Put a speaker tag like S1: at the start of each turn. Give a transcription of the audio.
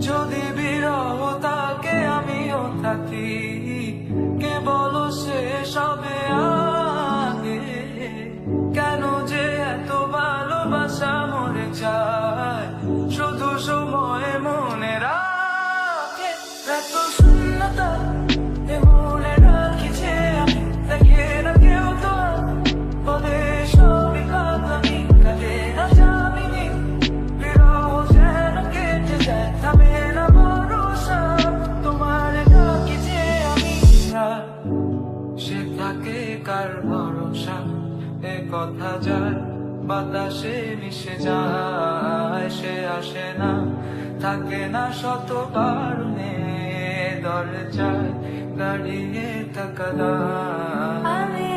S1: যদি বিরহ তাকে আমিও থাকি, কে বলো সে সবে আগে। কেন যে এত ভালোবাসা মরে যায়, শুধু সময় মনে রাখে। এত শূন্যতা এ মনে রাখি যে আমি, দেখে না কেউ তো আর, বলে সবই কাঁদানি কাটে না জামিনি। বিরহ যেন কেটে যায়, থামে না ভরসা, তোমার ডাকি যে আমি। সে থাকে কার ভরসা, এ কথা যায় বাতাসে মিশে যায়। সে আসে না, থাকে না, শত কারণে দরজায় দাঁড়িয়ে থাকা দায়।